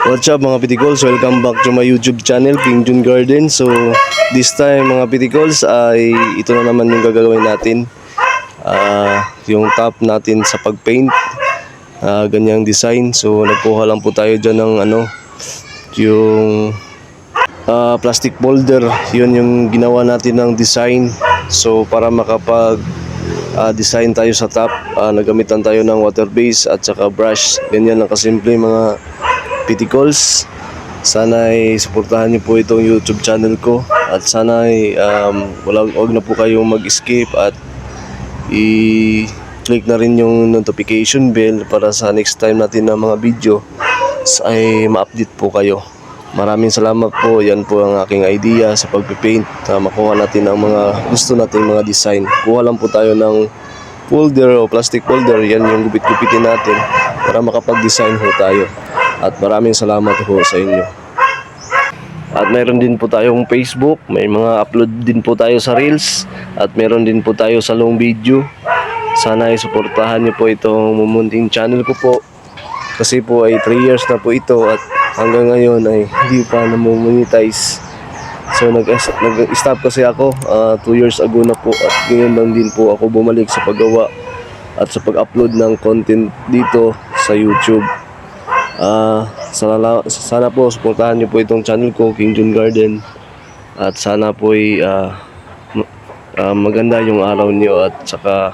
What's up mga Pitikols? Welcome back to my YouTube channel, King Jun Garden. So this time mga Pitikols ay ito na naman yung gagawin natin. Yung top natin sa pagpaint, ganyang design. So nagkuha lang po tayo dyan ng yung plastic molder. Yun yung ginawa natin ng design. So para makapag design tayo sa top, nagamitan tayo ng water base at saka brush. Ganyan lang kasimple mga Pitikols. Sana ay suportahan niyo po itong YouTube channel ko at sana ay wag na po kayong mag-skip at i-click na rin yung notification bell para sa next time natin na mga video ay ma-update po kayo. Maraming salamat po. Yan po ang aking idea sa pagpipaint, makuha natin ang mga gusto nating mga design. Kuha lang po tayo ng folder o plastic folder. Yan yung gupit-gupitin natin para makapag-design ho tayo. At maraming salamat po sa inyo. At mayroon din po tayong Facebook, may mga upload din po tayo sa Reels, at mayroon din po tayo sa long video. Sana ay suportahan niyo po itong mumunting channel ko po. Kasi po ay 3 years na po ito at hanggang ngayon ay hindi pa na-monetize. So nag-stop kasi ako 2 years ago na po at ngayon lang din po ako bumalik sa paggawa at sa pag-upload ng content dito sa YouTube. Sana po suportahan niyo po itong channel ko, King Jun Garden, at sana po ay maganda yung araw niyo at saka